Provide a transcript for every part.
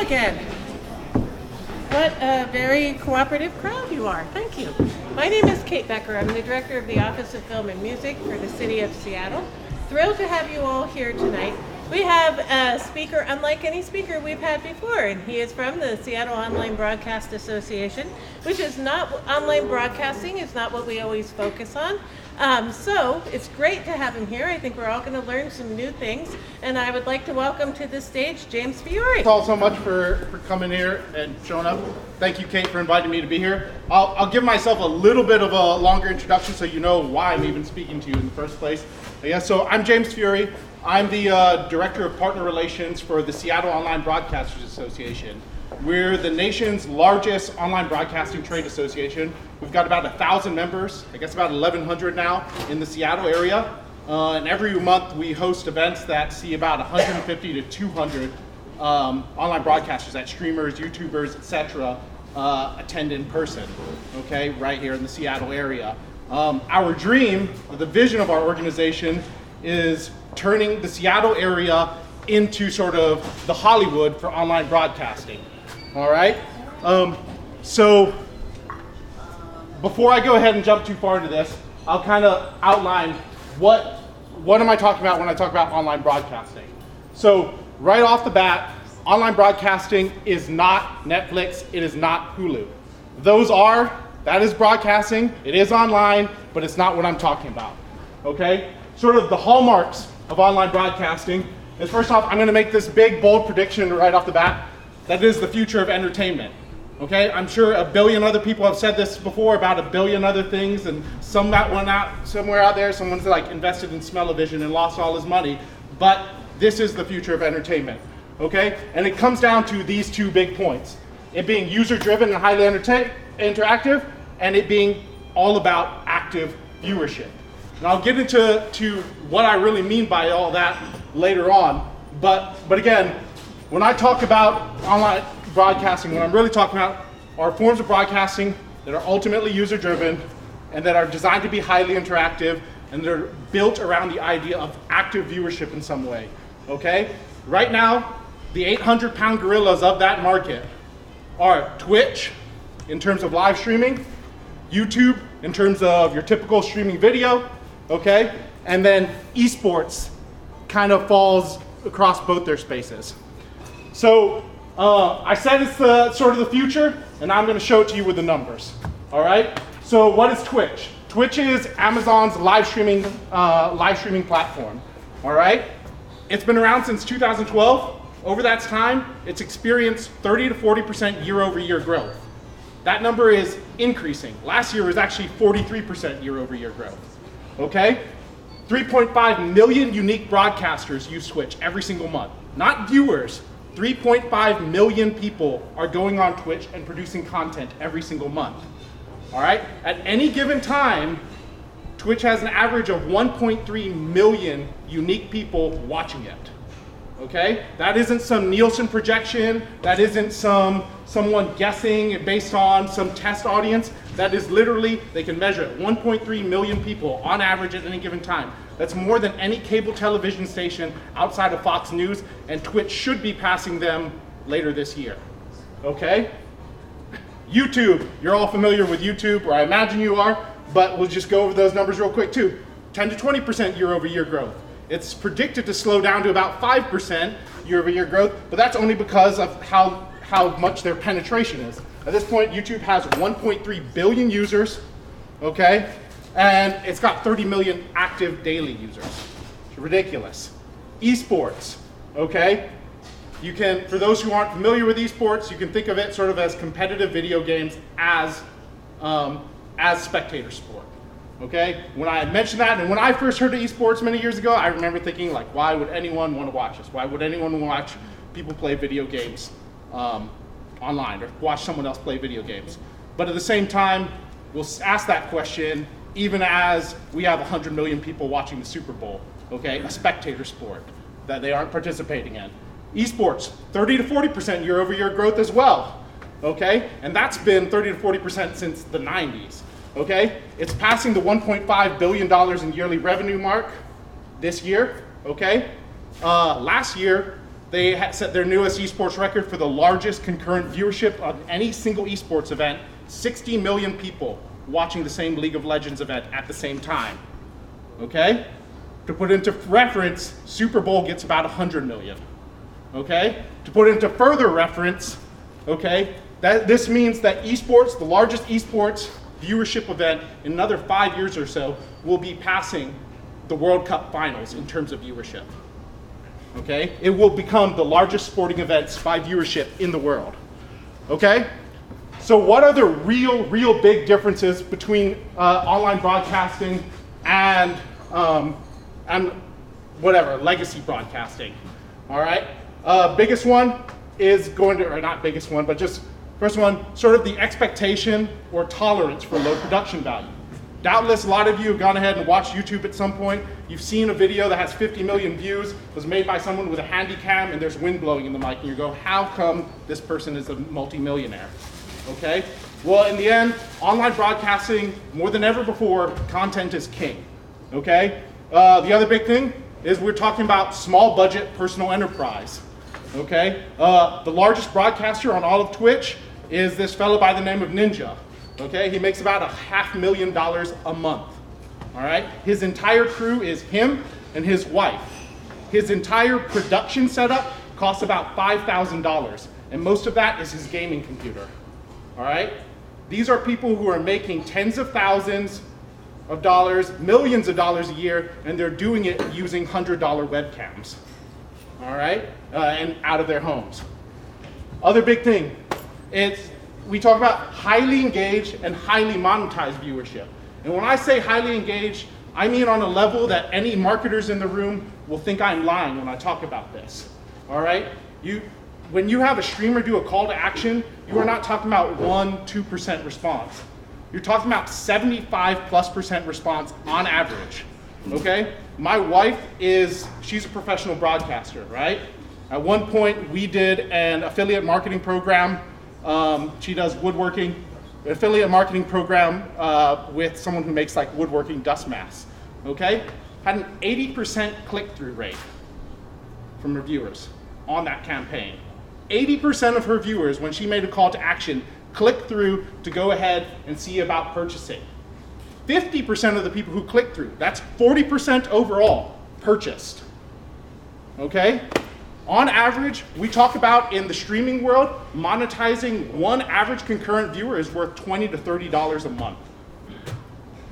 again. What a very cooperative crowd you are. Thank you. My name is Kate Becker. I'm the director of the Office of Film and Music for the City of Seattle. Thrilled to have you all here tonight. We have a speaker unlike any speaker we've had before, and he is from the Seattle Online Broadcast Association, which is not, online broadcasting is not what we always focus on. So it's great to have him here. I think we're all going to learn some new things, and I would like to welcome to the stage James Feore. Thanks all so much for coming here and showing up. Thank you, Kate, for inviting me to be here. I'll give myself a little bit of a longer introduction so you know why I'm even speaking to you in the first place. So I'm James Feore. I'm the Director of Partner Relations for the Seattle Online Broadcasters Association. We're the nation's largest online broadcasting trade association. We've got about 1,000 members, I guess about 1,100 now in the Seattle area. And every month we host events that see about 150 to 200 online broadcasters, that streamers, YouTubers, etc., attend in person, okay, right here in the Seattle area. Our dream, or the vision of our organization, is turning the Seattle area into sort of the Hollywood for online broadcasting. All right? So before I go ahead and jump too far into this, I'll kind of outline what am I talking about when I talk about online broadcasting. So right off the bat, online broadcasting is not Netflix, it is not Hulu. That is broadcasting, it is online, but it's not what I'm talking about, okay? Sort of the hallmarks of online broadcasting is, first off, I'm going to make this big, bold prediction right off the bat. That is the future of entertainment, okay? I'm sure a billion other people have said this before about a billion other things, and somewhere out there, someone's like invested in smell-o-vision and lost all his money, but this is the future of entertainment, okay? And it comes down to these two big points. It being user-driven and highly interactive, and it being all about active viewership. And I'll get into what I really mean by all that later on, but again, when I talk about online broadcasting, what I'm really talking about are forms of broadcasting that are ultimately user-driven and that are designed to be highly interactive, and they're built around the idea of active viewership in some way, okay? Right now, the 800-pound gorillas of that market are Twitch, in terms of live streaming, YouTube, in terms of your typical streaming video, okay? And then eSports kind of falls across both their spaces. So I said it's sort of the future, and I'm going to show it to you with the numbers, all right? So what is Twitch? Twitch is Amazon's live streaming platform, all right? It's been around since 2012. Over that time, it's experienced 30 to 40% year-over-year growth. That number is increasing. Last year was actually 43% year-over-year growth, okay? 3.5 million unique broadcasters use Twitch every single month. Not viewers, 3.5 million people are going on Twitch and producing content every single month, all right? At any given time, Twitch has an average of 1.3 million unique people watching it. Okay? That isn't some Nielsen projection, that isn't someone guessing based on some test audience. That is literally, they can measure it, 1.3 million people on average at any given time. That's more than any cable television station outside of Fox News, and Twitch should be passing them later this year. Okay? YouTube, you're all familiar with YouTube, or I imagine you are, but we'll just go over those numbers real quick too. 10 to 20% year-over-year growth. It's predicted to slow down to about 5% year-over-year growth, but that's only because of how much their penetration is. At this point, YouTube has 1.3 billion users, okay? And it's got 30 million active daily users. It's ridiculous. eSports, okay? You can, for those who aren't familiar with eSports, you can think of it sort of as competitive video games as spectator sport. Okay, when I mentioned that, and when I first heard of esports many years ago, I remember thinking, like, why would anyone want to watch this? Why would anyone watch people play video games online, or watch someone else play video games? But at the same time, we'll ask that question even as we have 100 million people watching the Super Bowl, okay, a spectator sport that they aren't participating in. Esports, 30 to 40% year-over-year growth as well, okay? And that's been 30 to 40% since the 90s. Okay, it's passing the $1.5 billion in yearly revenue mark this year, okay? Last year, They set their newest esports record for the largest concurrent viewership of any single esports event, 60 million people watching the same League of Legends event at the same time, okay? To put into reference, Super Bowl gets about 100 million, okay? To put into further reference, okay, this means that esports, the largest esports viewership event in another 5 years or so, will be passing the World Cup finals in terms of viewership. Okay? It will become the largest sporting events by viewership in the world. Okay? So what are the real big differences between online broadcasting and whatever, legacy broadcasting? All right? Biggest one is going to, or not biggest one, but just first one, sort of the expectation or tolerance for low production value. Doubtless, a lot of you have gone ahead and watched YouTube at some point. You've seen a video that has 50 million views, was made by someone with a handy cam, and there's wind blowing in the mic, and you go, how come this person is a multimillionaire? Okay? Well, in the end, online broadcasting, more than ever before, content is king. Okay? The other big thing is we're talking about small budget personal enterprise. Okay? The largest broadcaster on all of Twitch is this fellow by the name of Ninja. Okay, he makes about $500,000 a month. All right, his entire crew is him and his wife. His entire production setup costs about $5,000, and most of that is his gaming computer. All right, these are people who are making tens of thousands of dollars, millions of dollars a year, and they're doing it using $100 webcams. All right, and out of their homes. Other big thing, we talk about highly engaged and highly monetized viewership. And when I say highly engaged, I mean on a level that any marketers in the room will think I'm lying when I talk about this. All right? When you have a streamer do a call to action, you are not talking about 1-2% response. You're talking about 75+% response on average. Okay? My wife she's a professional broadcaster, right? At one point, we did an affiliate marketing program. She does woodworking, an affiliate marketing program with someone who makes like woodworking dust masks, okay? Had an 80% click-through rate from her viewers on that campaign. 80% of her viewers, when she made a call to action, clicked through to go ahead and see about purchasing. 50% of the people who clicked through, that's 40% overall, purchased, okay? On average, we talk about in the streaming world, monetizing one average concurrent viewer is worth $20 to $30 a month.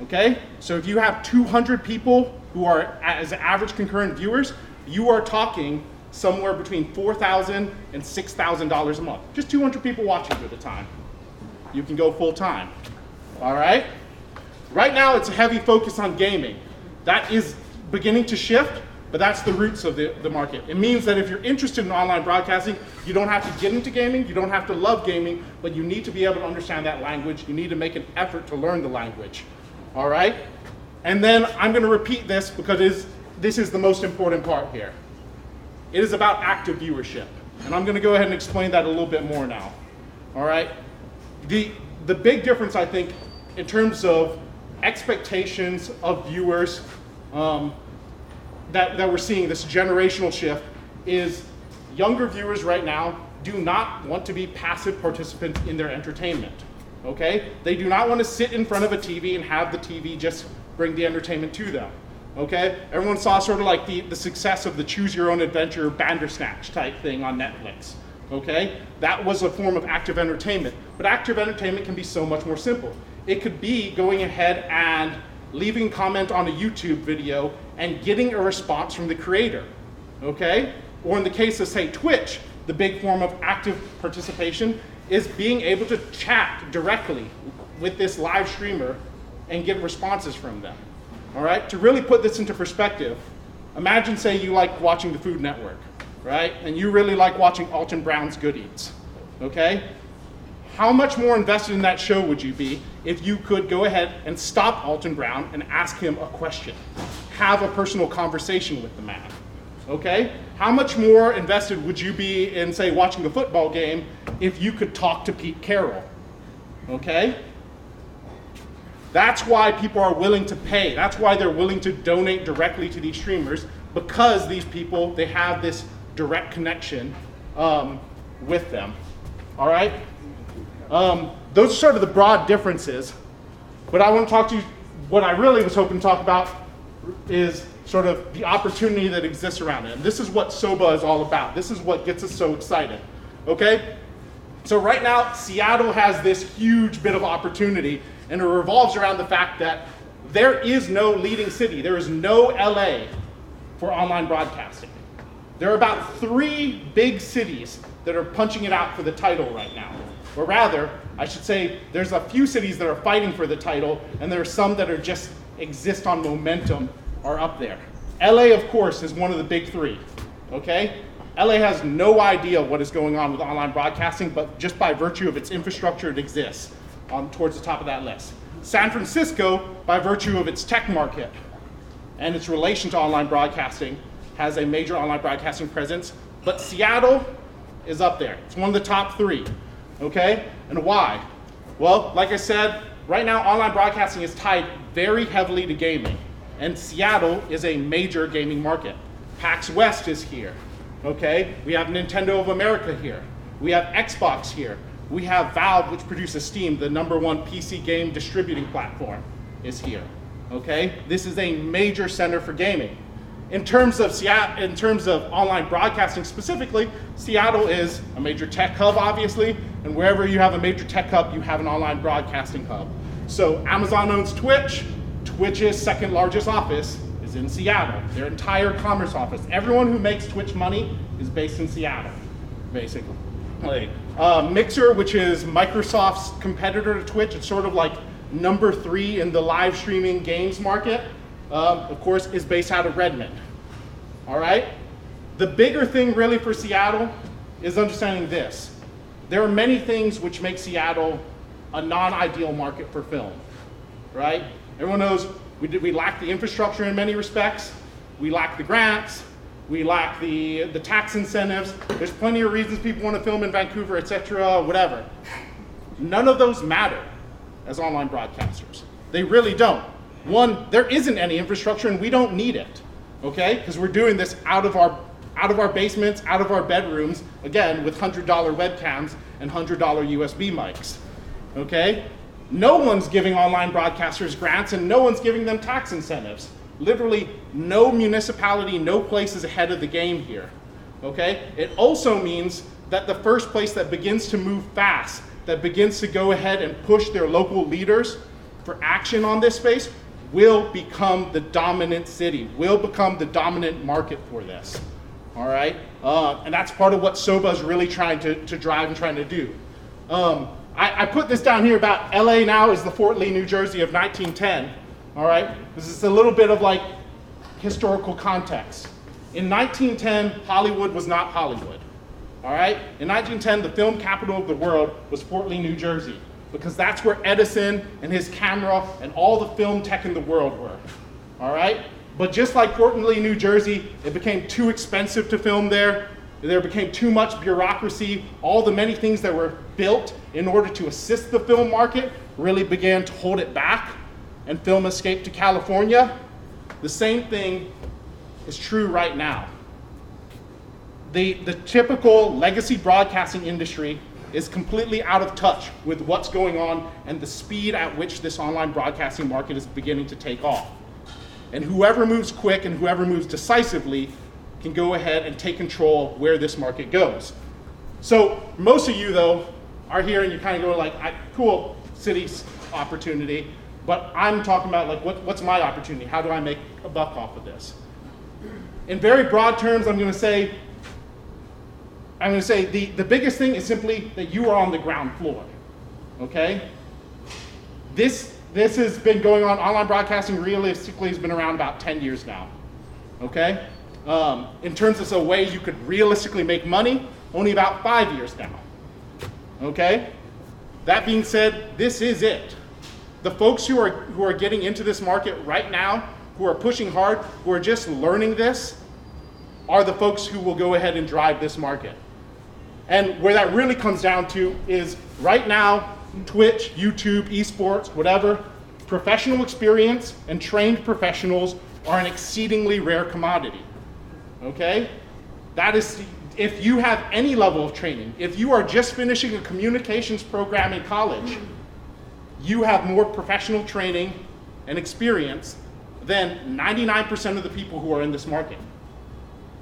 Okay? So if you have 200 people who are as average concurrent viewers, you are talking somewhere between $4,000 and $6,000 a month. Just 200 people watching at a time. You can go full time. All right? Right now, it's a heavy focus on gaming. That is beginning to shift. But that's the roots of the market. It means that if you're interested in online broadcasting, you don't have to get into gaming, you don't have to love gaming, but you need to be able to understand that language. You need to make an effort to learn the language. All right? And then I'm going to repeat this because this is the most important part here. It is about active viewership. And I'm going to go ahead and explain that a little bit more now. All right? The big difference, I think, in terms of expectations of viewers, that we're seeing, this generational shift, is younger viewers right now do not want to be passive participants in their entertainment, okay? They do not want to sit in front of a TV and have the TV just bring the entertainment to them, okay? Everyone saw sort of like the success of the Choose Your Own Adventure Bandersnatch type thing on Netflix, okay? That was a form of active entertainment, but active entertainment can be so much more simple. It could be going ahead and leaving a comment on a YouTube video and getting a response from the creator, okay? Or in the case of, say, Twitch, the big form of active participation is being able to chat directly with this live streamer and get responses from them, all right? To really put this into perspective, imagine, say, you like watching the Food Network, right? And you really like watching Alton Brown's Good Eats, okay? How much more invested in that show would you be if you could go ahead and stop Alton Brown and ask him a question? Have a personal conversation with the man, okay? How much more invested would you be in, say, watching a football game if you could talk to Pete Carroll, okay? That's why people are willing to pay. That's why they're willing to donate directly to these streamers, because these people, they have this direct connection with them. All right? Those are sort of the broad differences. But I want to talk to you, what I really was hoping to talk about is sort of the opportunity that exists around it. And this is what SOBA is all about. This is what gets us so excited. Okay? So right now, Seattle has this huge bit of opportunity, and it revolves around the fact that there is no leading city. There is no LA for online broadcasting. There are about 3 big cities that are punching it out for the title right now. Or rather, I should say, there's a few cities that are fighting for the title, and there are some that are just exist on momentum are up there. LA, of course, is one of the big 3, okay? LA has no idea what is going on with online broadcasting, but just by virtue of its infrastructure, it exists towards the top of that list. San Francisco, by virtue of its tech market and its relation to online broadcasting, has a major online broadcasting presence, but Seattle is up there. It's one of the top 3, okay? And why? Well, like I said, right now online broadcasting is tied very heavily to gaming, and Seattle is a major gaming market. PAX West is here, okay? We have Nintendo of America here. We have Xbox here. We have Valve, which produces Steam, the #1 PC game distributing platform, is here, okay? This is a major center for gaming. In terms of online broadcasting specifically, Seattle is a major tech hub, obviously, and wherever you have a major tech hub, you have an online broadcasting hub. So Amazon owns Twitch. Twitch's second largest office is in Seattle. Their entire commerce office. Everyone who makes Twitch money is based in Seattle, basically. Mixer, which is Microsoft's competitor to Twitch, it's sort of like #3 in the live streaming games market, of course, is based out of Redmond. All right? The bigger thing really for Seattle is understanding this. There are many things which make Seattle a non-ideal market for film, right? Everyone knows we lack the infrastructure in many respects. We lack the grants. We lack the tax incentives. There's plenty of reasons people want to film in Vancouver, etc., whatever. None of those matter as online broadcasters. They really don't. One, there isn't any infrastructure and we don't need it, okay? Because we're doing this out of our basements, out of our bedrooms, again, with $100 webcams and $100 USB mics, okay? No one's giving online broadcasters grants and no one's giving them tax incentives. Literally no municipality, no place is ahead of the game here, okay? It also means that the first place that begins to move fast, that begins to go ahead and push their local leaders for action on this space will become the dominant city, will become the dominant market for this, all right? And that's part of what SOBA is really trying to drive and trying to do. I put this down here about LA now is the Fort Lee, New Jersey of 1910, all right? This is a little bit of like historical context. In 1910, Hollywood was not Hollywood, all right? In 1910, the film capital of the world was Fort Lee, New Jersey, because that's where Edison and his camera and all the film tech in the world were, all right? But just like Fort Lee, New Jersey, it became too expensive to film there. There became too much bureaucracy. All the many things that were built in order to assist the film market really began to hold it back, and film escaped to California. The same thing is true right now. The typical legacy broadcasting industry is completely out of touch with what's going on and the speed at which this online broadcasting market is beginning to take off. And whoever moves quick and whoever moves decisively can go ahead and take control of where this market goes. So most of you, though, are here and you're kind of going like, cool, city's opportunity, but I'm talking about like, what's my opportunity? How do I make a buck off of this? In very broad terms, I'm going to say the biggest thing is simply that you are on the ground floor, okay? This has been going on, online broadcasting realistically has been around about 10 years now, okay? In terms of a way you could realistically make money, only about 5 years now, okay? That being said, this is it. The folks who are getting into this market right now, who are pushing hard, who are just learning this, are the folks who will go ahead and drive this market. And where that really comes down to is right now, Twitch, YouTube, eSports, whatever, professional experience and trained professionals are an exceedingly rare commodity, okay? That is, if you have any level of training, if you are just finishing a communications program in college, you have more professional training and experience than 99% of the people who are in this market,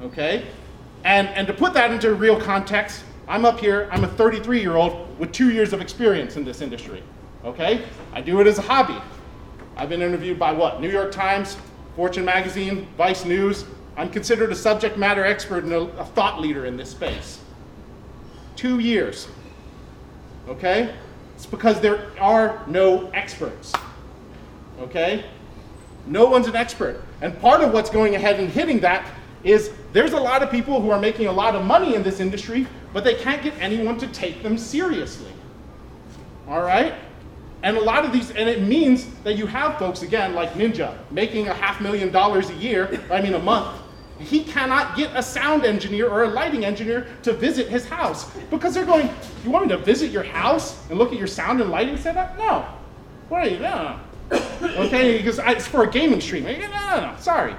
okay? And to put that into real context, I'm up here, I'm a 33-year-old with 2 years of experience in this industry, okay? I do it as a hobby. I've been interviewed by what? New York Times, Fortune Magazine, Vice News. I'm considered a subject matter expert and a thought leader in this space. 2 years, okay? It's because there are no experts, okay? No one's an expert. And part of what's going ahead and hitting that is there's a lot of people who are making a lot of money in this industry, but they can't get anyone to take them seriously, all right? And a lot of these, and it means that you have folks, again, like Ninja, making $500,000 a year, a month. He cannot get a sound engineer or a lighting engineer to visit his house because they're going, you want me to visit your house and look at your sound and lighting setup? No. What are you doing? Okay, because it's for a gaming stream. No, sorry.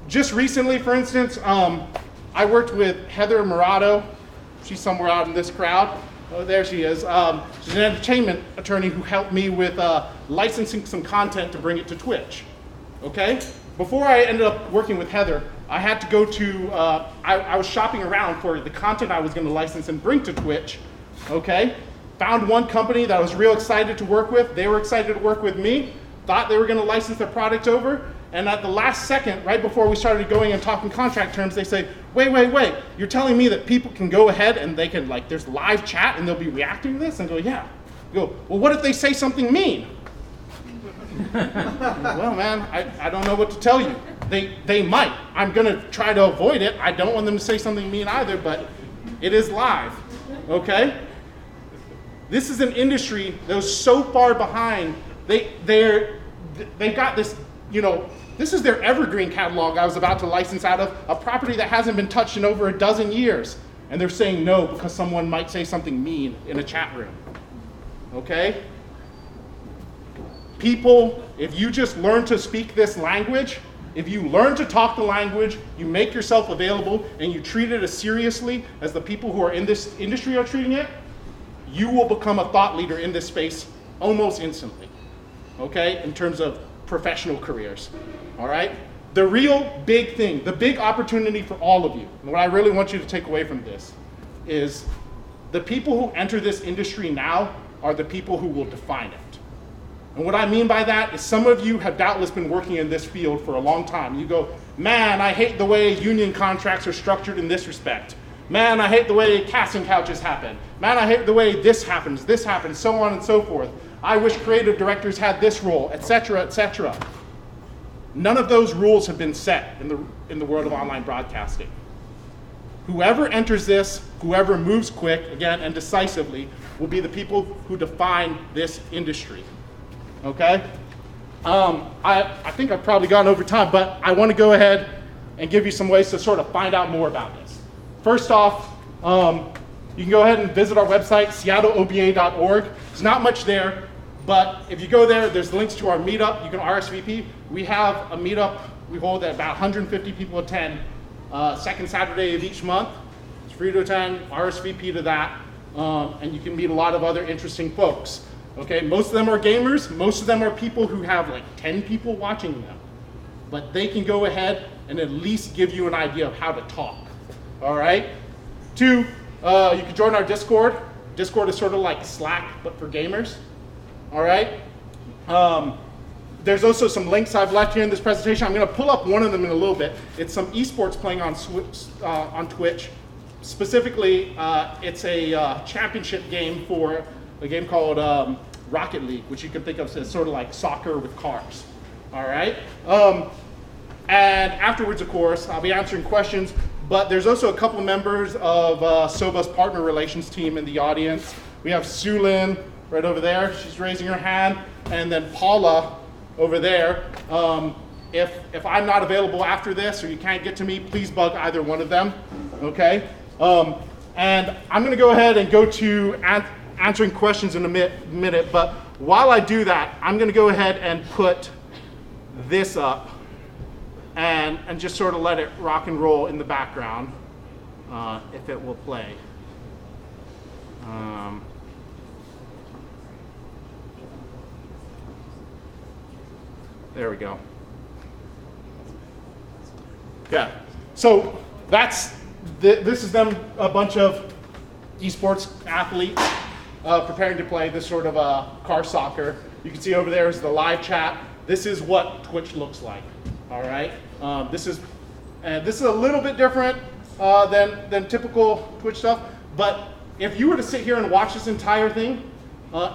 Just recently, for instance, I worked with Heather Murado. She's somewhere out in this crowd. Oh, there she is. She's an entertainment attorney who helped me with licensing some content to bring it to Twitch. Okay? Before I ended up working with Heather, I had to go to, I was shopping around for the content I was going to license and bring to Twitch. Okay? Found one company that I was real excited to work with. They were excited to work with me. Thought they were going to license their product over. And at the last second, right before we started going and talking contract terms, they say, wait, you're telling me that people can go ahead and they can, there's live chat and they'll be reacting to this? And I go, yeah. I go, well, what if they say something mean? Well, man, I don't know what to tell you. They might. I'm going to try to avoid it. I don't want them to say something mean either, but it is live, okay? This is an industry that was so far behind. They've got this, this is their evergreen catalog I was about to license out of, a property that hasn't been touched in over a dozen years. And they're saying no because someone might say something mean in a chat room. Okay? People, if you just learn to speak this language, if you learn to talk the language, you make yourself available, and you treat it as seriously as the people who are in this industry are treating it, you will become a thought leader in this space almost instantly. Okay? In terms of professional careers. All right? The real big thing, the big opportunity for all of you, and what I really want you to take away from this, is the people who enter this industry now are the people who will define it. And what I mean by that is some of you have doubtless been working in this field for a long time. You go, man, I hate the way union contracts are structured in this respect. Man, I hate the way casting couches happen. Man, I hate the way this happens, so on and so forth. I wish creative directors had this role, etc., etc. None of those rules have been set in the world of online broadcasting. Whoever enters this, whoever moves quick, again, and decisively, will be the people who define this industry. Okay? I think I've probably gone over time, but I want to go ahead and give you some ways to sort of find out more about this. First off, you can go ahead and visit our website, seattleoba.org. There's not much there, but if you go there, there's links to our meetup. You can RSVP. We have a meetup we hold that about 150 people attend, second Saturday of each month. It's free to attend, RSVP to that, and you can meet a lot of other interesting folks. Okay, most of them are gamers. Most of them are people who have like 10 people watching them, but they can go ahead and at least give you an idea of how to talk. All right. 2, you can join our Discord. Discord is sort of like Slack, but for gamers. All right. There's also some links I've left here in this presentation. I'm going to pull up one of them in a little bit. It's some eSports playing on Twitch. Specifically, it's a championship game for a game called Rocket League, which you can think of as sort of like soccer with cars. All right. And afterwards, of course, I'll be answering questions. But there's also a couple of members of SOBA's partner relations team in the audience. We have Sulin right over there. She's raising her hand. And then Paula over there. If I'm not available after this or you can't get to me, please bug either one of them. Okay? And I'm going to go ahead and go to answering questions in a minute. But while I do that, I'm going to go ahead and put this up. and just sort of let it rock and roll in the background if it will play. There we go. Yeah, so this is them, a bunch of eSports athletes preparing to play this sort of car soccer. You can see over there is the live chat. This is what Twitch looks like, all right? This is a little bit different than typical Twitch stuff, but if you were to sit here and watch this entire thing,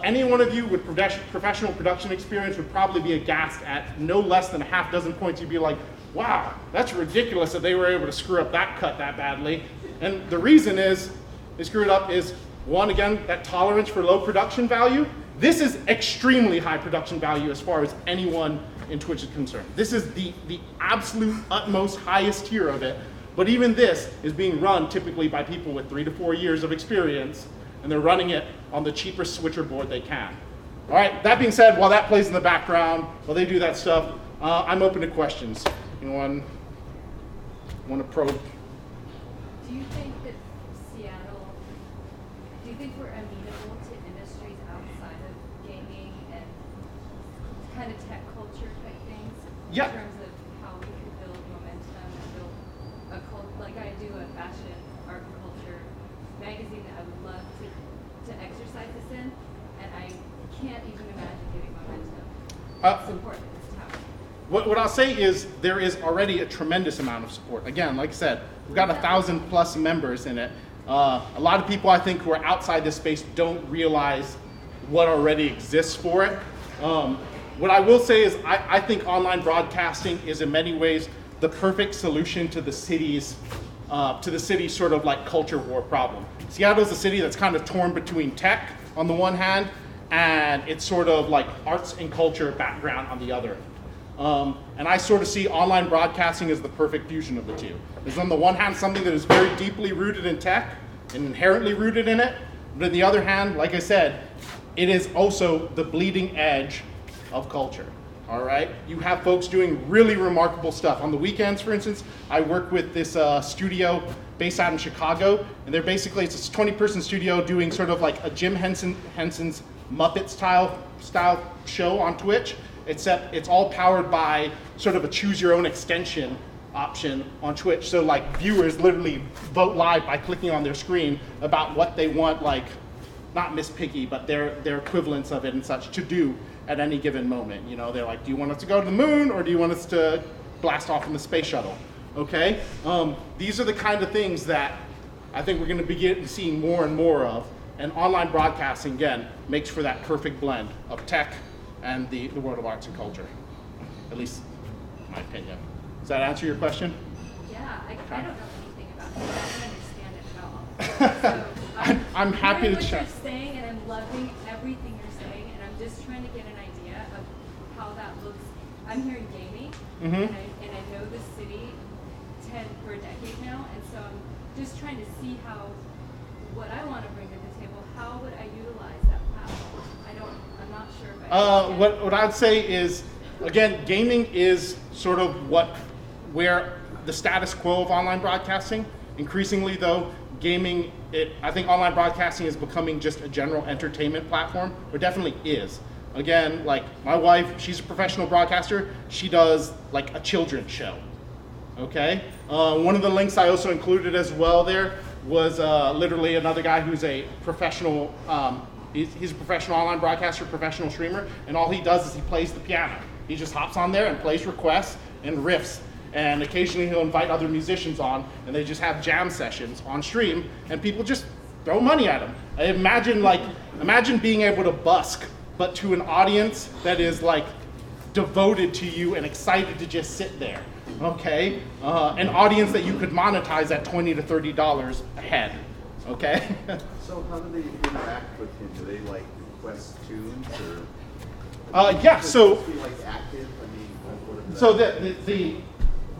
any one of you with professional production experience would probably be aghast at no less than a half dozen points. You'd be like, wow, that's ridiculous that they were able to screw up that cut that badly. And the reason is, they screwed up is, one, again, that tolerance for low production value. This is extremely high production value as far as anyone in Twitch is concerned. This is the absolute utmost highest tier of it. But even this is being run typically by people with 3 to 4 years of experience, and they're running it on the cheapest switcher board they can. All right, that being said, while that plays in the background, while they do that stuff, I'm open to questions. Anyone want to probe? Do you think that Seattle, do you think we're amenable to industries outside of gaming and kind of tech culture type things? Yeah. In terms of how we can build momentum and build a culture, like I do a fashion art and culture magazine that I would love to exercise this in, and I can't even imagine getting momentum support in this town. What I'll say is there is already a tremendous amount of support. Again, like I said, we've got 1,000+ members in it. A lot of people I think who are outside this space don't realize what already exists for it. What I will say is I think online broadcasting is in many ways the perfect solution to the city's sort of like culture war problem. Seattle is a city that's kind of torn between tech on the one hand and it's sort of like arts and culture background on the other. And I sort of see online broadcasting as the perfect fusion of the two. It's on the one hand something that is very deeply rooted in tech and inherently rooted in it, but on the other hand, like I said, it is also the bleeding edge of culture. All right, you have folks doing really remarkable stuff. On the weekends, for instance, I work with this studio based out in Chicago, and they're basically, it's a 20-person studio doing sort of like a Jim Henson's Muppet style show on Twitch, except it's all powered by sort of a choose your own extension option on Twitch. So like viewers literally vote live by clicking on their screen about what they want, like, not Miss Piggy, but their equivalents of it and such to do at any given moment. You know, they're like, do you want us to go to the moon or do you want us to blast off in the space shuttle? Okay, these are the kind of things that I think we're going to begin seeing more and more of. And online broadcasting, again, makes for that perfect blend of tech and the world of arts and culture, at least in my opinion. Does that answer your question? Yeah, I don't know anything about it. I don't understand it at all. So, I'm happy to chat. What you're saying, and I'm loving everything you're saying, and I'm just trying to get an idea of how that looks. I'm here in gaming, and I know the city for a decade now, and so I'm just trying to see how what I want to bring to the table. How would I utilize that platform? I'm not sure if I what I'd say is, again, gaming is sort of where the status quo of online broadcasting. Increasingly, though, I think online broadcasting is becoming just a general entertainment platform, or definitely is. Again, like my wife, she's a professional broadcaster. She does like a children's show. Okay. One of the links I also included as well there was literally another guy who's a professional. He's a professional online broadcaster, professional streamer, and all he does is he plays the piano. He just hops on there and plays requests and riffs. And occasionally he'll invite other musicians on, and they just have jam sessions on stream, and people just throw money at him. Imagine being able to busk, but to an audience that is like devoted to you and excited to just sit there. Okay, an audience that you could monetize at $20 to $30 a head. Okay. So how do they interact with him? Do they like request tunes or? Yeah. So. Be like active. I mean, what So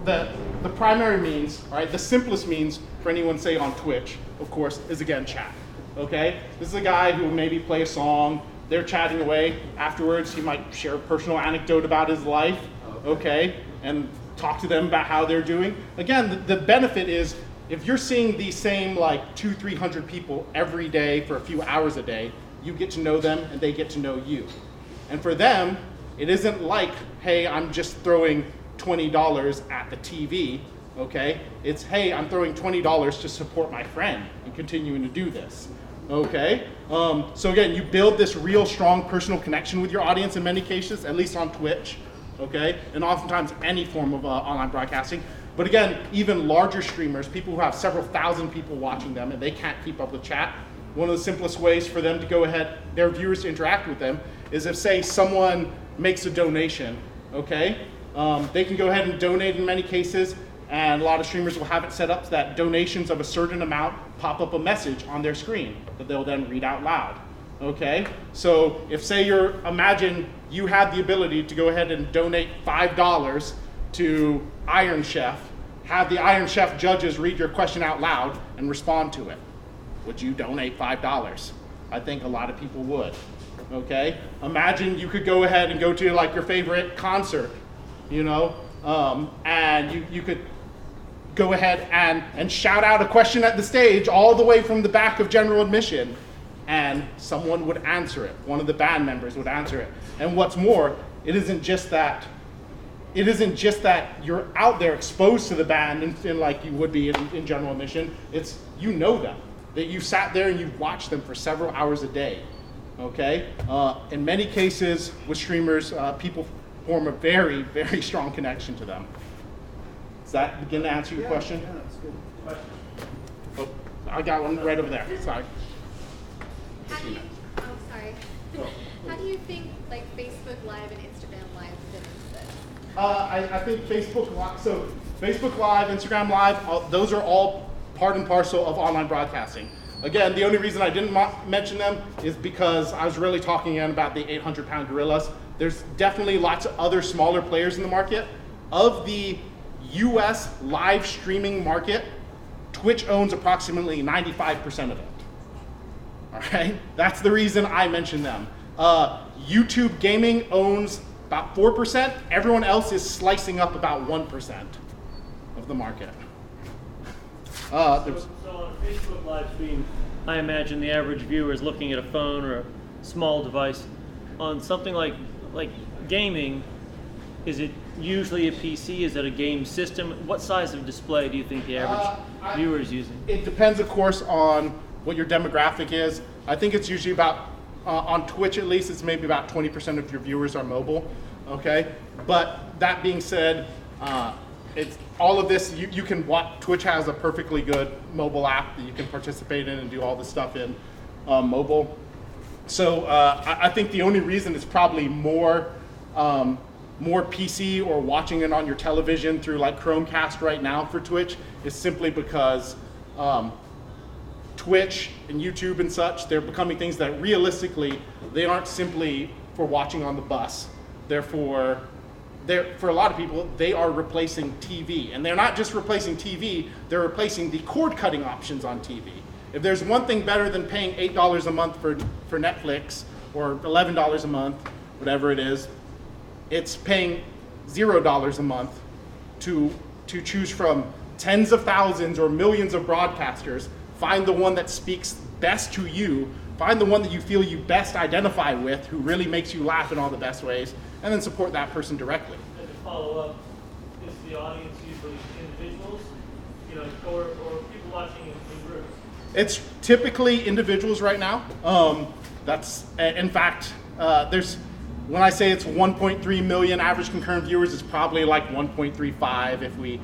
the primary means, all right, the simplest means for anyone, say on Twitch, of course, is again chat. Okay, this is a guy who maybe play a song. They're chatting away. Afterwards, he might share a personal anecdote about his life. Okay, and talk to them about how they're doing. Again, the benefit is if you're seeing these same like 200-300 people every day for a few hours a day, you get to know them and they get to know you. And for them, it isn't like, hey, I'm just throwing $20 at the TV, okay? It's, hey, I'm throwing $20 to support my friend and continuing to do this, okay? So again, you build this real strong personal connection with your audience in many cases, at least on Twitch, okay? And oftentimes any form of online broadcasting. But again, even larger streamers, people who have several thousand people watching them and they can't keep up with chat, one of the simplest ways for them to go ahead, their viewers to interact with them, is if, say, someone makes a donation, okay? They can go ahead and donate in many cases, and a lot of streamers will have it set up so that donations of a certain amount pop up a message on their screen that they'll then read out loud, okay? So if, say, imagine you had the ability to go ahead and donate $5 to Iron Chef, have the Iron Chef judges read your question out loud and respond to it. Would you donate $5? I think a lot of people would, okay? Imagine you could go ahead and go to like your favorite concert, you know, and you could go ahead and shout out a question at the stage all the way from the back of general admission, and someone would answer it. One of the band members would answer it. And what's more, it isn't just that you're out there exposed to the band and like you would be in general admission. It's, you know them, that you sat there and you've watched them for several hours a day, okay? In many cases with streamers, people form a very, very strong connection to them. Does that begin to answer your question? Yeah, that's good. Oh, I got one right over there, sorry. How do you think like Facebook Live and Instagram Live fit into this? I think Facebook Live, Instagram Live, those are all part and parcel of online broadcasting. Again, the only reason I didn't mention them is because I was really talking about the 800-pound gorillas. There's definitely lots of other smaller players in the market. Of the US live streaming market, Twitch owns approximately 95% of it. All right, that's the reason I mentioned them. YouTube Gaming owns about 4%. Everyone else is slicing up about 1% of the market. So on a Facebook live stream, I imagine the average viewer is looking at a phone or a small device. On something like gaming, is it usually a PC? Is it a game system? What size of display do you think the average viewer is using? It depends, of course, on what your demographic is. I think it's usually about, on Twitch at least, it's maybe about 20% of your viewers are mobile, okay? But that being said, it's all of this, you can watch, Twitch has a perfectly good mobile app that you can participate in and do all this stuff in mobile. So I think the only reason it's probably more PC or watching it on your television through like Chromecast right now for Twitch is simply because Twitch and YouTube and such, they're becoming things that realistically, they aren't simply for watching on the bus. For a lot of people, they are replacing TV. And they're not just replacing TV, they're replacing the cord cutting options on TV. If there's one thing better than paying $8 a month for Netflix or $11 a month, whatever it is, it's paying $0 a month to choose from tens of thousands or millions of broadcasters. Find the one that speaks best to you, find the one that you feel you best identify with, who really makes you laugh in all the best ways, and then support that person directly. And to follow up, is the audience usually individuals, or people watching in groups? It's typically individuals right now. That's, in fact, when I say it's 1.3 million average concurrent viewers, it's probably like 1.35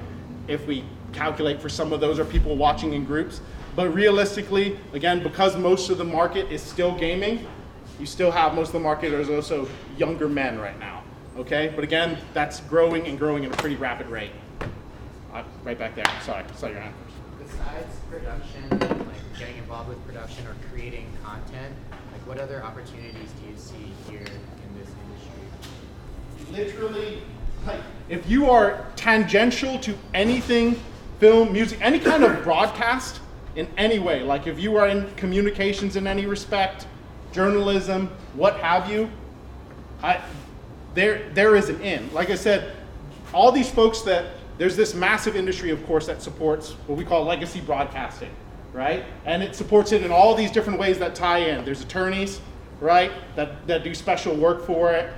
if we calculate for some of those are people watching in groups. But realistically, again, because most of the market is still gaming, you still have most of the market is also younger men right now, okay? But again, that's growing and growing at a pretty rapid rate. Right back there, sorry, saw your hand. Besides production, like getting involved with production or creating content, like what other opportunities do you see here in this industry? Literally, like, if you are tangential to anything, film, music, any kind of broadcast in any way, like if you are in communications in any respect, journalism, what have you, there is an in. Like I said, all these folks there's this massive industry, of course, that supports what we call legacy broadcasting, right? And it supports it in all these different ways that tie in. There's attorneys, right, that do special work for it.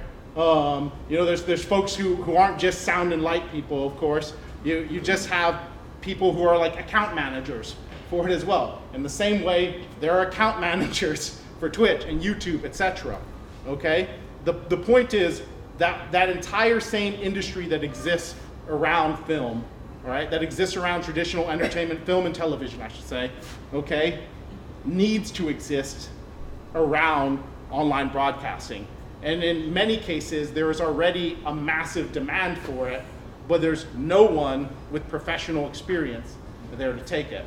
There's folks who aren't just sound and light people, of course. You just have people who are like account managers for it as well. In the same way, there are account managers for Twitch and YouTube, etc. Okay? The point is that entire same industry that exists around film, all right, that exists around traditional entertainment, film and television, I should say, okay, needs to exist around online broadcasting. And in many cases, there is already a massive demand for it, but there's no one with professional experience there to take it.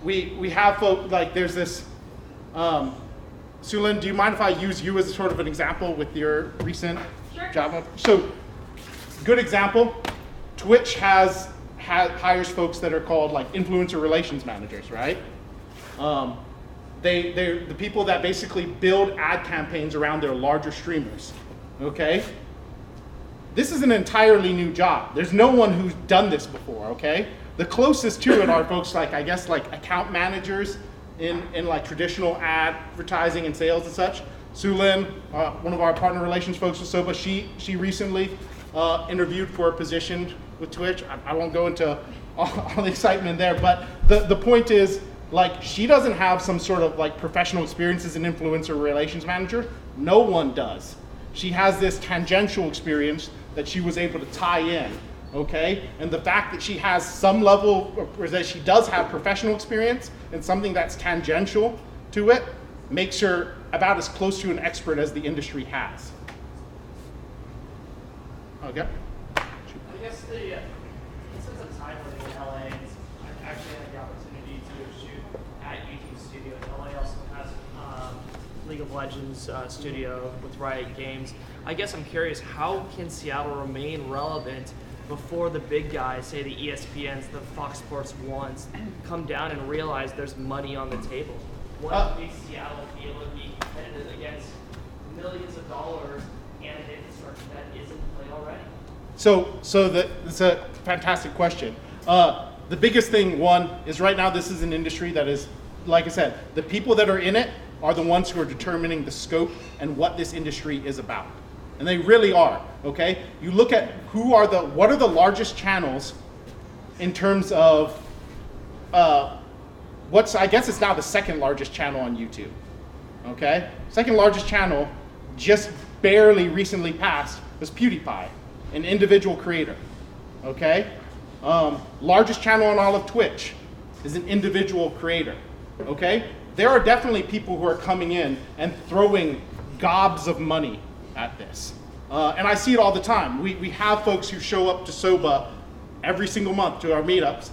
We have folks, like there's this, Sulin, do you mind if I use you as a sort of an example with your recent job? So, good example, Twitch hires folks that are called like influencer relations managers, right? They're the people that basically build ad campaigns around their larger streamers, okay? This is an entirely new job. There's no one who's done this before, okay? The closest to it are folks like, I guess, like account managers in like traditional advertising and sales and such. Sulin, one of our partner relations folks with SOBA, she recently interviewed for a position with Twitch. I won't go into all the excitement there, but the point is, like, she doesn't have some sort of like professional experience as an influencer relations manager. No one does. She has this tangential experience that she was able to tie in, okay? And the fact that she has some level, or that she does have professional experience in something that's tangential to it, makes her about as close to an expert as the industry has. Okay? I guess this is a time living in LA. I actually had the opportunity to shoot at YouTube Studio. LA also has League of Legends studio with Riot Games. I guess I'm curious, how can Seattle remain relevant before the big guys, say the ESPNs, the Fox Sports Ones, come down and realize there's money on the table? What makes Seattle be able to be competitive against millions of dollars and an infrastructure that isn't in play already? It's a fantastic question. The biggest thing, one, is right now this is an industry that is, like I said, the people that are in it are the ones who are determining the scope and what this industry is about. And they really are, okay? You look at what are the largest channels in terms of, I guess it's now the second largest channel on YouTube, okay? Second largest channel, just barely recently passed, was PewDiePie, an individual creator, okay? Largest channel on all of Twitch is an individual creator, okay? There are definitely people who are coming in and throwing gobs of money at this. And I see it all the time. We have folks who show up to SOBA every single month to our meetups,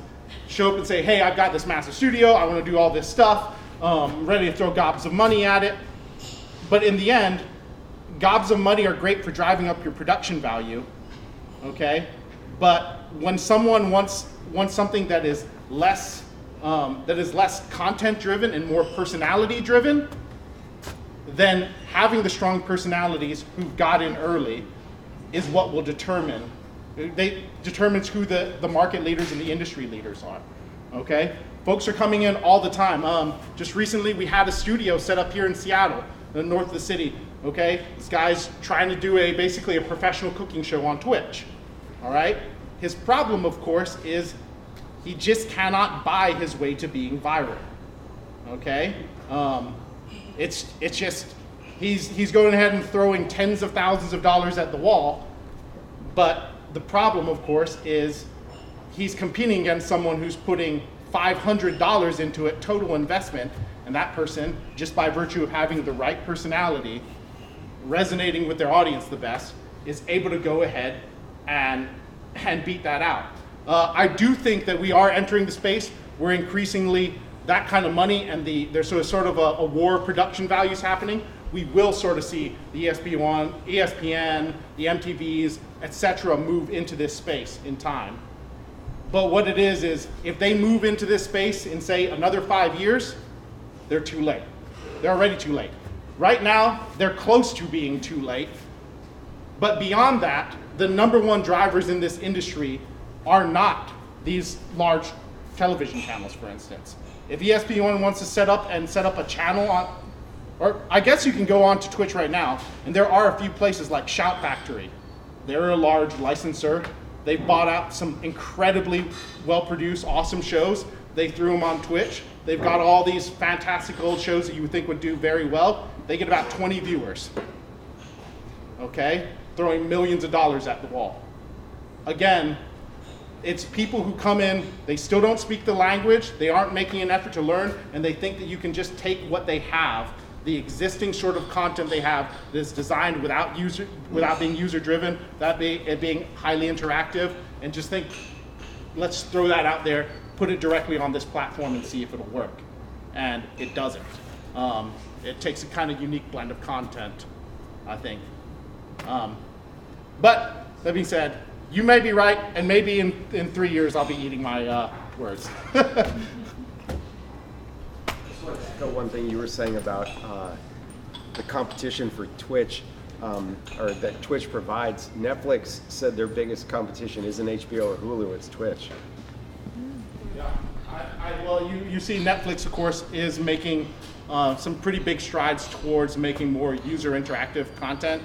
show up and say, hey, I've got this massive studio, I want to do all this stuff, I'm ready to throw gobs of money at it. But in the end, gobs of money are great for driving up your production value, okay? But when someone wants something that is less content driven and more personality driven, then having the strong personalities who've got in early is what will determines who the market leaders and the industry leaders are, okay? Folks are coming in all the time. Just recently we had a studio set up here in Seattle, north of the city, okay? This guy's trying to do basically a professional cooking show on Twitch, all right? His problem, of course, is he just cannot buy his way to being viral, okay? It's just, he's going ahead and throwing tens of thousands of dollars at the wall, but the problem, of course, is he's competing against someone who's putting $500 into it, total investment, and that person, just by virtue of having the right personality, resonating with their audience the best, is able to go ahead and beat that out. I do think that we are entering the space where increasingly that kind of money and there's sort of a war of production values happening. We will sort of see the ESPN, the MTVs, etc. move into this space in time. But what it is if they move into this space in, say, another 5 years, they're too late. They're already too late. Right now, they're close to being too late. But beyond that, the number one drivers in this industry are not these large television channels, for instance. If ESPN wants to set up a channel on, or I guess you can go on to Twitch right now, and there are a few places like Shout Factory. They're a large licensor. They've bought out some incredibly well-produced, awesome shows. They threw them on Twitch. They've got all these fantastic old shows that you would think would do very well. They get about 20 viewers. Okay? Throwing millions of dollars at the wall. Again, it's people who come in, they still don't speak the language, they aren't making an effort to learn, and they think that you can just take what they have, the existing sort of content they have that's designed without being user-driven, it being highly interactive, and just think, let's throw that out there, put it directly on this platform and see if it'll work. And it doesn't. It takes a kind of unique blend of content, I think. But that being said, you may be right, and maybe in 3 years I'll be eating my words. One thing you were saying about the competition for Twitch, or that Twitch provides. Netflix said their biggest competition isn't HBO or Hulu, it's Twitch. Yeah, well, you see Netflix, of course, is making some pretty big strides towards making more user interactive content.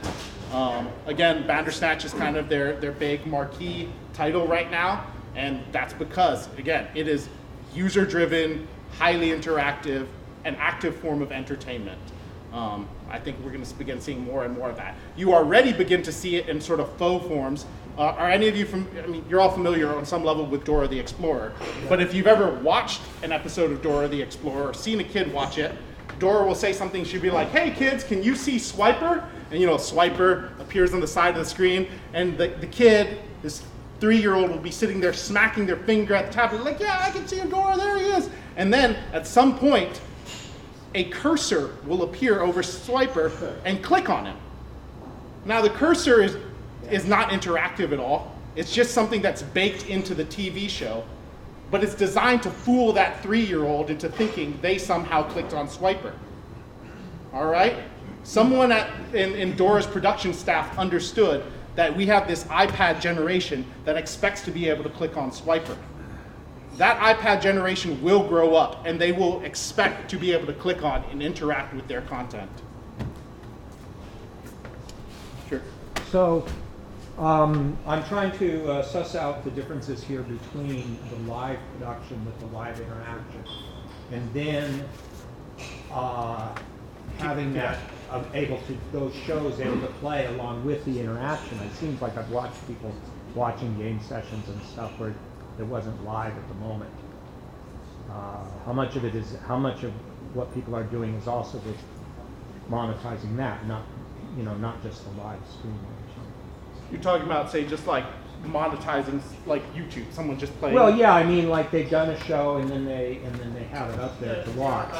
Again, Bandersnatch is kind of their big marquee title right now, and that's because, again, it is user-driven, highly interactive, an active form of entertainment. I think we're going to begin seeing more and more of that. You already begin to see it in sort of faux forms. Are any of you you're all familiar on some level with Dora the Explorer, but if you've ever watched an episode of Dora the Explorer or seen a kid watch it, Dora will say something, she'll be like, hey kids, can you see Swiper? And Swiper appears on the side of the screen, and the kid, this 3-year-old, will be sitting there smacking their finger at the tablet, like, yeah, I can see him, Dora, there he is. And then at some point, a cursor will appear over Swiper and click on him. Now the cursor is not interactive at all. It's just something that's baked into the TV show, but it's designed to fool that 3-year-old into thinking they somehow clicked on Swiper. All right? Someone in Dora's production staff understood that we have this iPad generation that expects to be able to click on Swiper. That iPad generation will grow up, and they will expect to be able to click on and interact with their content. Sure. So I'm trying to suss out the differences here between the live production with the live interaction, and then having that those shows able to play along with the interaction. It seems like I've watched people watching game sessions and stuff where it wasn't live at the moment. How much of what people are doing is also just monetizing that, not just the live streaming. You're talking about, say, just like monetizing, like YouTube, someone just playing. Well, yeah, I mean, like they've done a show and then they have it up there to watch.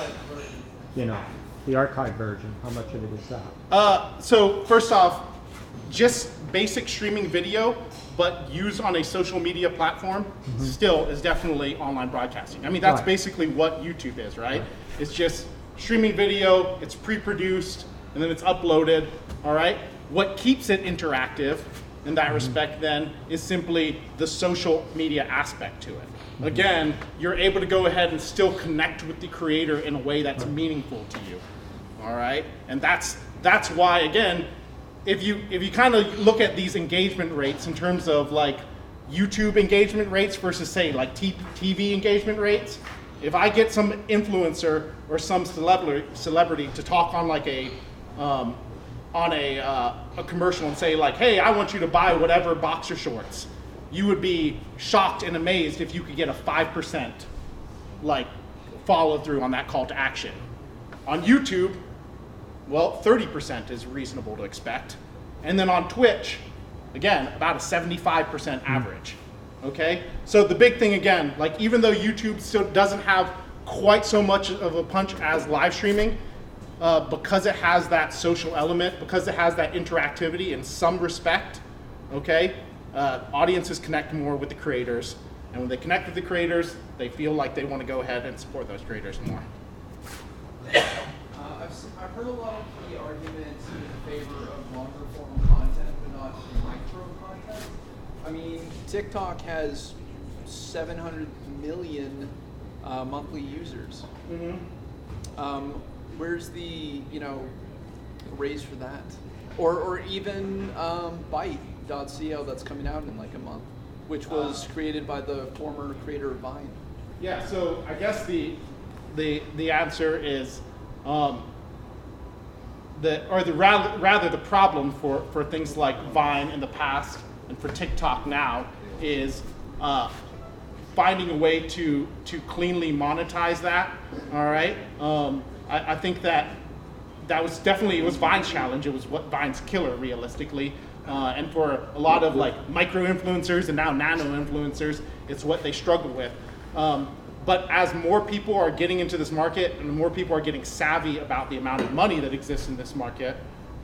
The archive version. How much of it is that? So first off, just basic streaming video, but used on a social media platform, still is definitely online broadcasting. I mean, that's basically what YouTube is, right? It's just streaming video, it's pre-produced, and then it's uploaded, all right? What keeps it interactive in that respect then is simply the social media aspect to it. Again, you're able to go ahead and still connect with the creator in a way that's meaningful to you, all right? And that's why, again, if you kind of look at these engagement rates in terms of like YouTube engagement rates versus say like TV engagement rates, if I get some influencer or some celebrity to talk on like a commercial and say like, hey, I want you to buy whatever boxer shorts, you would be shocked and amazed if you could get a 5% like follow through on that call to action. On YouTube, well, 30% is reasonable to expect. And then on Twitch, again, about a 75% average, okay? So the big thing again, like even though YouTube still doesn't have quite so much of a punch as live streaming, because it has that social element, because it has that interactivity in some respect, okay? Audiences connect more with the creators, and when they connect with the creators, they feel like they want to go ahead and support those creators more. I've heard a lot of the arguments in favor of longer form content, but not micro content. I mean, TikTok has 700 million monthly users. Where's the raise for that? Or even Byte.co that's coming out in like a month, which was created by the former creator of Vine. Yeah, so I guess the answer is rather the problem for things like Vine in the past and for TikTok now is finding a way to cleanly monetize that. All right, I think that was definitely, it was Vine's challenge. It was what Vine's killer, realistically. And for a lot of like micro influencers and now nano influencers, it's what they struggle with. But as more people are getting into this market and more people are getting savvy about the amount of money that exists in this market,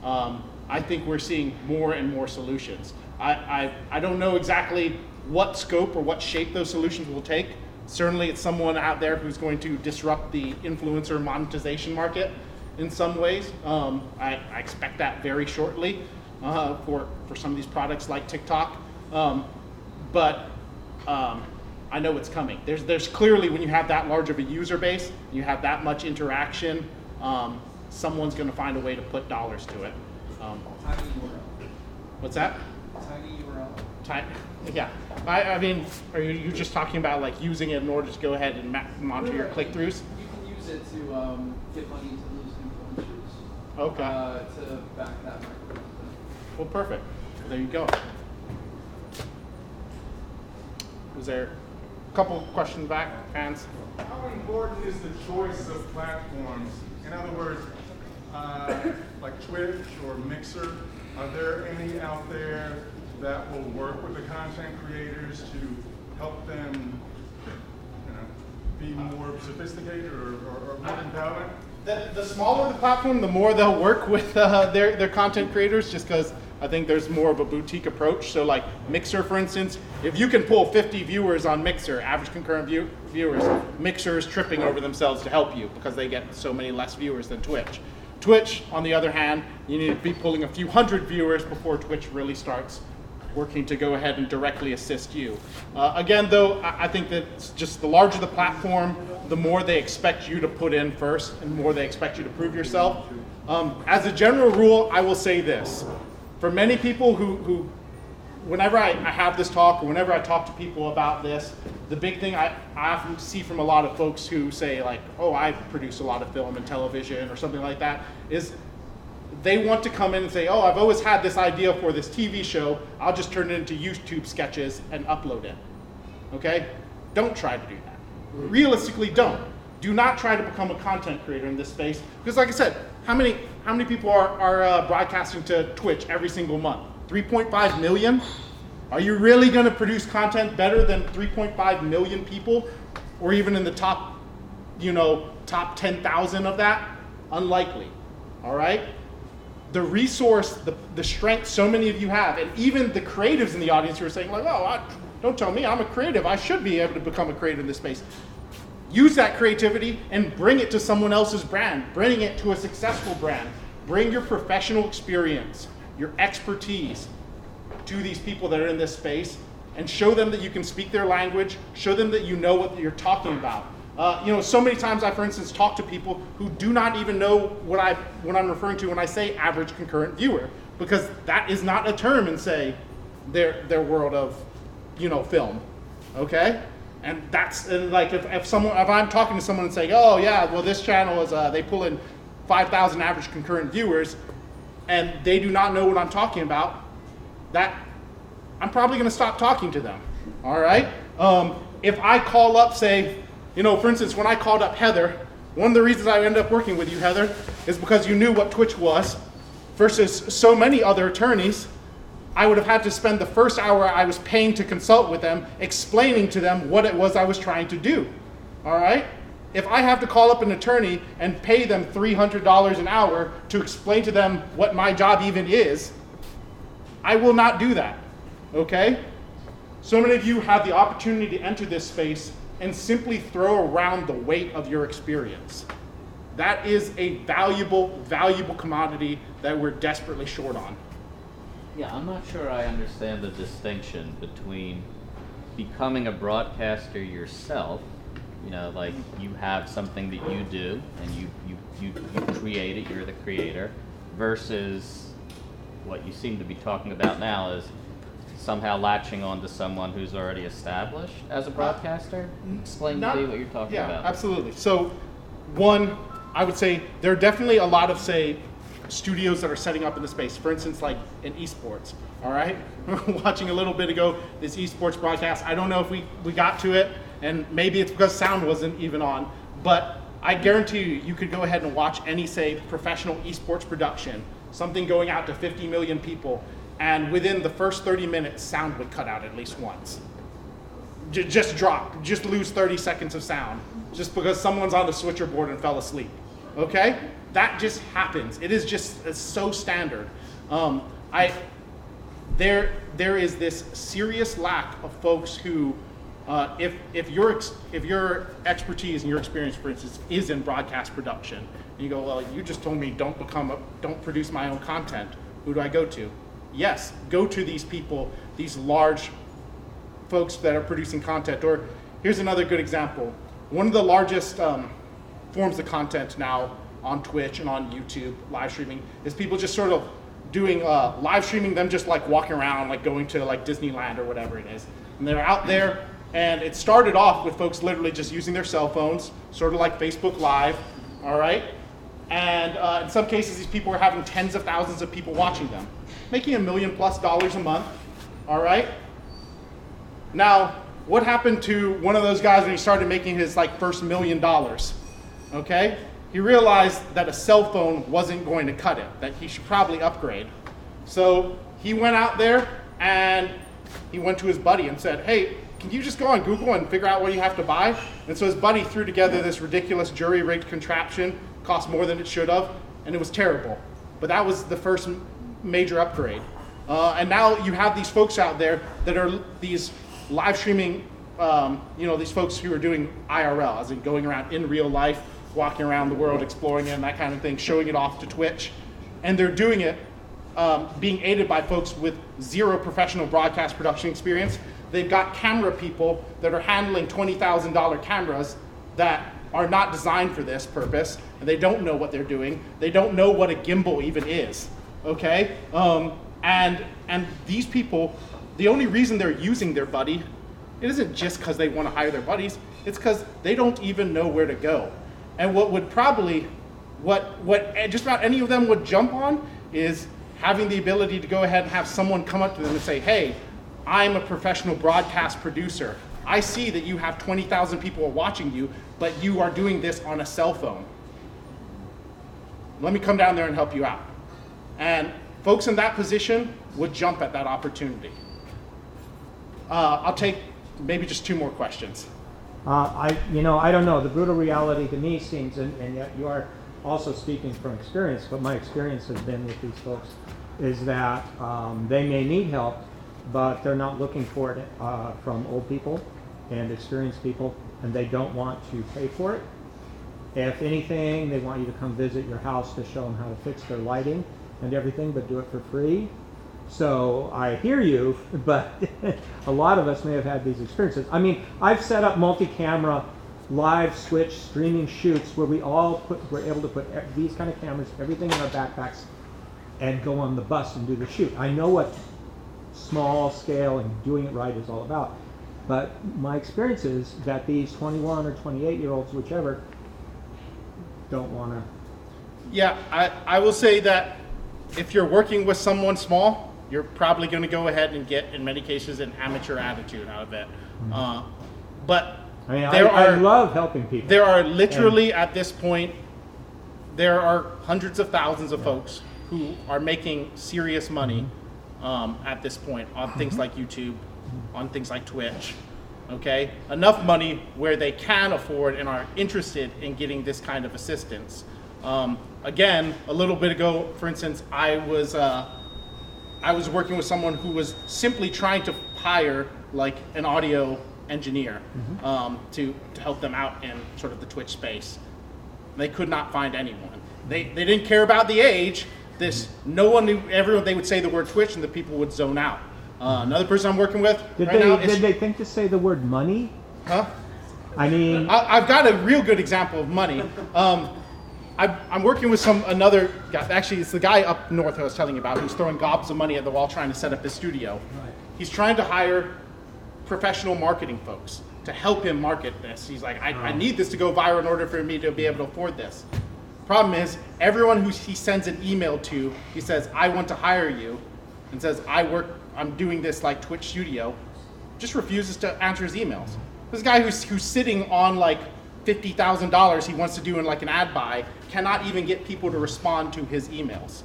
I think we're seeing more and more solutions. I don't know exactly what scope or what shape those solutions will take. Certainly it's someone out there who's going to disrupt the influencer monetization market in some ways. I expect that very shortly for some of these products like TikTok. But I know it's coming. There's clearly, when you have that large of a user base, you have that much interaction, someone's going to find a way to put dollars to it. Tiny URL. What's that? Tiny URL. Yeah. I mean, are you just talking about like using it in order to go ahead and monitor your click-throughs? You can use it to get money to those influencers. Okay. To back that micro. Well, perfect. There you go. Was there a couple questions back, fans? How important is the choice of platforms? In other words, like Twitch or Mixer, are there any out there that will work with the content creators to help them, be more sophisticated or more compelling? The smaller the platform, the more they'll work with their content creators, just because I think there's more of a boutique approach. So like Mixer, for instance, if you can pull 50 viewers on Mixer, average concurrent viewers, Mixer is tripping over themselves to help you because they get so many less viewers than Twitch. Twitch, on the other hand, you need to be pulling a few hundred viewers before Twitch really starts working to go ahead and directly assist you. Again, though, I think that it's just the larger the platform, the more they expect you to put in first and the more they expect you to prove yourself. As a general rule, I will say this. For many people who whenever I have this talk or whenever I talk to people about this, the big thing I often see from a lot of folks who say like, oh, I produce a lot of film and television or something like that, is they want to come in and say, oh, I've always had this idea for this TV show, I'll just turn it into YouTube sketches and upload it. Okay? Don't try to do that. Realistically, don't. Do not try to become a content creator in this space, because like I said, how many people are broadcasting to Twitch every single month? 3.5 million? Are you really going to produce content better than 3.5 million people, or even in the top 10,000 of that? Unlikely. All right? The resource, the strength so many of you have, and even the creatives in the audience who are saying like, oh, don't tell me, I'm a creative, I should be able to become a creator in this space. Use that creativity and bring it to someone else's brand. Bring it to a successful brand. Bring your professional experience, your expertise to these people that are in this space, and show them that you can speak their language, show them that you know what you're talking about. So many times I, for instance, talk to people who do not even know what I'm referring to when I say average concurrent viewer, because that is not a term in, say, their world of, film, okay? And that's like if I'm talking to someone and saying, oh yeah, well this channel is they pull in 5,000 average concurrent viewers, and they do not know what I'm talking about, that I'm probably going to stop talking to them. All right. If I call up, say, for instance, when I called up Heather, one of the reasons I ended up working with you, Heather, is because you knew what Twitch was, versus so many other attorneys. I would have had to spend the first hour I was paying to consult with them explaining to them what it was I was trying to do. All right? If I have to call up an attorney and pay them $300 an hour to explain to them what my job even is, I will not do that. Okay? So many of you have the opportunity to enter this space and simply throw around the weight of your experience. That is a valuable, valuable commodity that we're desperately short on. Yeah, I'm not sure I understand the distinction between becoming a broadcaster yourself, you know, like you have something that you do and you create it, you're the creator, versus what you seem to be talking about now is somehow latching on to someone who's already established as a broadcaster. Explain to me what you're talking about. Yeah, absolutely. So one, I would say there are definitely a lot of, say, studios that are setting up in the space. For instance, like in eSports, all right? Watching a little bit ago, this eSports broadcast, I don't know if we got to it, and maybe it's because sound wasn't even on, but I guarantee you could go ahead and watch any, say, professional eSports production, something going out to 50 million people, and within the first 30 minutes, sound would cut out at least once. Just drop, just lose 30 seconds of sound, just because someone's on the switcher board and fell asleep, okay? That just happens. It is just it's so standard. There is this serious lack of folks who, if your expertise and your experience, for instance, is in broadcast production, and you go, well, you just told me don't produce my own content. Who do I go to? Yes, go to these people, these large folks that are producing content. Or here's another good example. One of the largest forms of content now on Twitch and on YouTube, live streaming, is people just sort of doing live streaming them just like walking around, like going to like Disneyland or whatever it is. And they're out there, and it started off with folks literally just using their cell phones, sort of like Facebook Live, all right? And in some cases, these people are having tens of thousands of people watching them, making $1 million+ a month, all right? Now, what happened to one of those guys when he started making his like first $1 million, okay? He realized that a cell phone wasn't going to cut it, that he should probably upgrade. So he went out there and he went to his buddy and said, hey, can you just go on Google and figure out what you have to buy? And so his buddy threw together this ridiculous jury-rigged contraption, cost more than it should have, and it was terrible. But that was the first major upgrade. And now you have these folks out there that are these live streaming, these folks who are doing IRL, as in going around in real life, walking around the world, exploring it and that kind of thing, showing it off to Twitch. And they're doing it being aided by folks with zero professional broadcast production experience. They've got camera people that are handling $20,000 cameras that are not designed for this purpose, and they don't know what they're doing. They don't know what a gimbal even is, okay? And these people, the only reason they're using their buddy, it isn't just because they want to hire their buddies, it's because they don't even know where to go. And what would probably, what just about any of them would jump on is having the ability to go ahead and have someone come up to them and say, hey, I'm a professional broadcast producer. I see that you have 20,000 people watching you, but you are doing this on a cell phone. Let me come down there and help you out. And folks in that position would jump at that opportunity. I'll take maybe just 2 more questions. I don't know. The brutal reality to me seems, and yet you are also speaking from experience, but my experience has been with these folks, is that they may need help, but they're not looking for it from old people and experienced people, and they don't want to pay for it. If anything, they want you to come visit your house to show them how to fix their lighting and everything, but do it for free. So I hear you, but a lot of us may have had these experiences. I mean, I've set up multi-camera live switch streaming shoots where we're able to put these kind of cameras, everything in our backpacks, and go on the bus and do the shoot. I know what small scale and doing it right is all about, but my experience is that these 21 or 28-year-olds, whichever, don't want to. Yeah, I will say that if you're working with someone small, you're probably going to go ahead and get, in many cases, an amateur attitude out of it. But I mean, I love helping people. There are literally, at this point, there are hundreds of thousands of folks who are making serious money at this point on things like YouTube, on things like Twitch, okay? Enough money where they can afford and are interested in getting this kind of assistance. Again, a little bit ago, for instance, I was working with someone who was simply trying to hire like an audio engineer to help them out in sort of the Twitch space. They could not find anyone. They didn't care about the age. everyone, they would say the word Twitch and the people would zone out. Another person I'm working with Did right now is... Did they think to say the word money? Huh? I mean... I've got a real good example of money. I'm working with another guy. Actually, it's the guy up north I was telling you about who's throwing gobs of money at the wall trying to set up his studio. Right. He's trying to hire professional marketing folks to help him market this. He's like, I need this to go viral in order for me to be able to afford this. Problem is, everyone who he sends an email to, he says, I want to hire you, and says, I'm doing this like Twitch studio, just refuses to answer his emails. This guy who's sitting on like $50,000 he wants to do in like an ad buy cannot even get people to respond to his emails.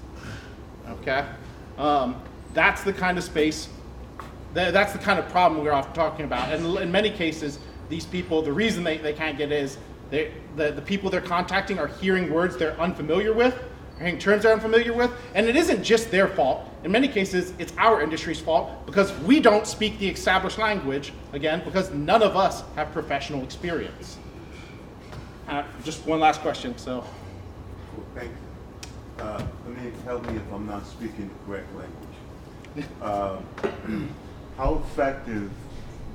Okay? That's the kind of space, that's the kind of problem we're often talking about. And in many cases, these people, the reason they can't get it is the people they're contacting are hearing words they're unfamiliar with, hearing terms they're unfamiliar with, and it isn't just their fault. In many cases, it's our industry's fault because we don't speak the established language, again, because none of us have professional experience. Just one last question, so. Cool, thank you. Let me help me if I'm not speaking the correct language. How effective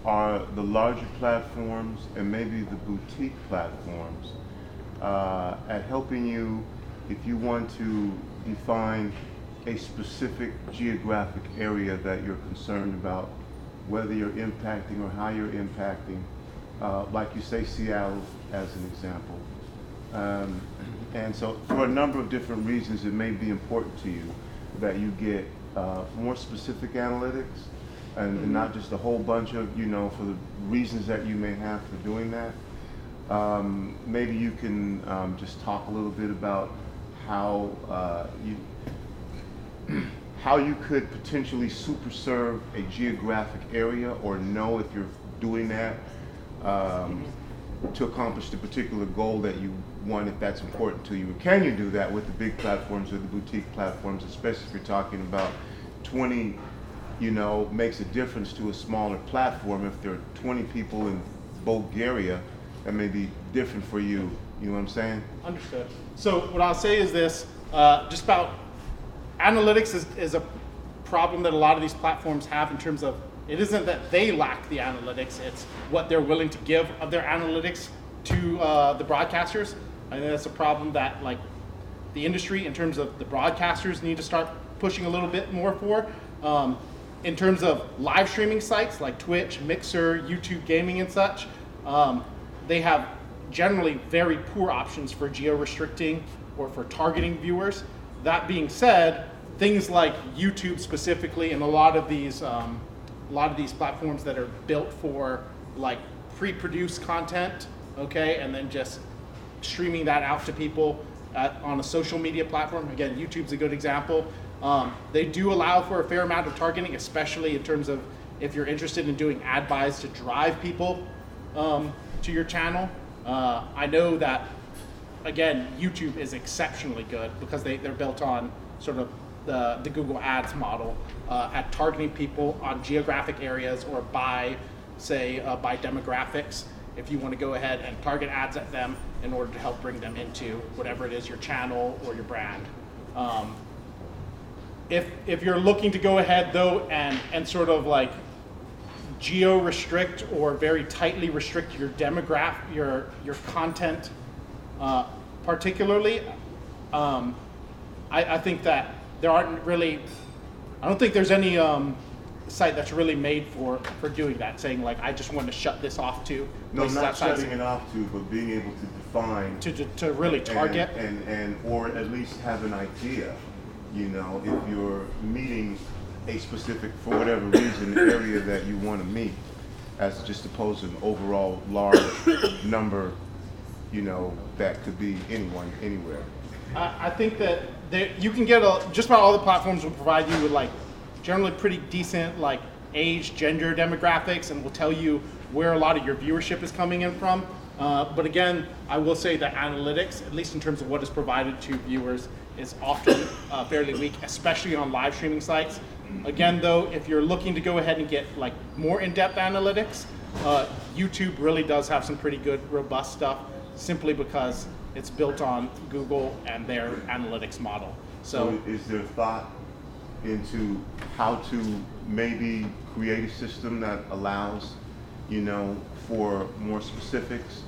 are the larger platforms and maybe the boutique platforms at helping you if you want to define a specific geographic area that you're concerned about, whether you're impacting or how you're impacting, like you say Seattle as an example. And so for a number of different reasons, it may be important to you that you get more specific analytics and not just a whole bunch of, for the reasons that you may have for doing that. Maybe you can just talk a little bit about how you could potentially super serve a geographic area or know if you're doing that to accomplish the particular goal that you want, if that's important to you. Can you do that with the big platforms or the boutique platforms, especially if you're talking about 20, makes a difference to a smaller platform. If there are 20 people in Bulgaria, that may be different for you. You know what I'm saying? Understood. So what I'll say is this, just about analytics is a problem that a lot of these platforms have in terms of, it isn't that they lack the analytics, it's what they're willing to give of their analytics to the broadcasters. I think that's a problem that the industry in terms of the broadcasters need to start pushing a little bit more for. In terms of live streaming sites like Twitch, Mixer, YouTube gaming and such, they have generally very poor options for geo-restricting or for targeting viewers. That being said, things like YouTube specifically and a lot of these platforms that are built for pre-produced content, okay, and then just streaming that out to people on a social media platform. Again, YouTube's a good example. They do allow for a fair amount of targeting, especially in terms of if you're interested in doing ad buys to drive people to your channel. I know that, again, YouTube is exceptionally good because they're built on sort of the Google Ads model at targeting people on geographic areas or by demographics. If you want to go ahead and target ads at them in order to help bring them into whatever it is, your channel or your brand. If you're looking to go ahead though and sort of geo restrict or very tightly restrict your demographic, your content, particularly, I think that there aren't really, I don't think there's any site that's really made for doing that, saying I just want to shut this off to. No, not shutting it off to, but being able to define. To really target. And or at least have an idea, if you're meeting a specific, for whatever reason, area that you want to meet, as just opposed to an overall large number, that could be anyone, anywhere. I think that you can get just about all the platforms will provide you with generally pretty decent age, gender demographics, and will tell you where a lot of your viewership is coming in from. But again, I will say that analytics, at least in terms of what is provided to viewers, is often fairly weak, especially on live streaming sites. Again, though, if you're looking to go ahead and get more in-depth analytics, YouTube really does have some pretty good, robust stuff, simply because it's built on Google and their analytics model. So is there thought into how to maybe create a system that allows, you know, for more specifics,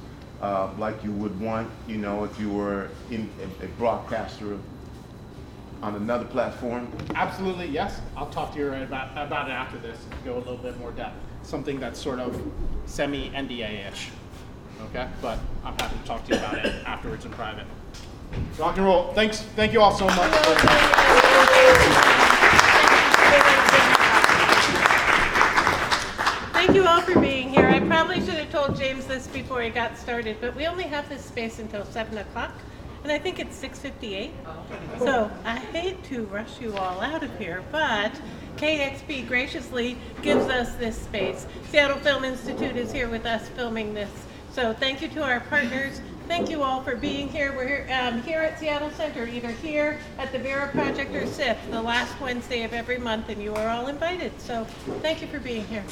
like you would want, you know, if you were a broadcaster on another platform? absolutely, yes. I'll talk to you about it after this and go a little bit more depth. Something that's sort of semi-NDA-ish, okay? But I'm happy to talk to you about it afterwards in private. Rock and roll. Thank you all so much. Thank you all for being here. I probably should have told James this before he got started, but we only have this space until 7 o'clock, and I think it's 6:58. So I hate to rush you all out of here, but KXP graciously gives us this space. Seattle Film Institute is here with us filming this. So thank you to our partners. Thank you all for being here. We're here at Seattle Center, either here at the Vera Project or SIP, the last Wednesday of every month, and you are all invited. So thank you for being here.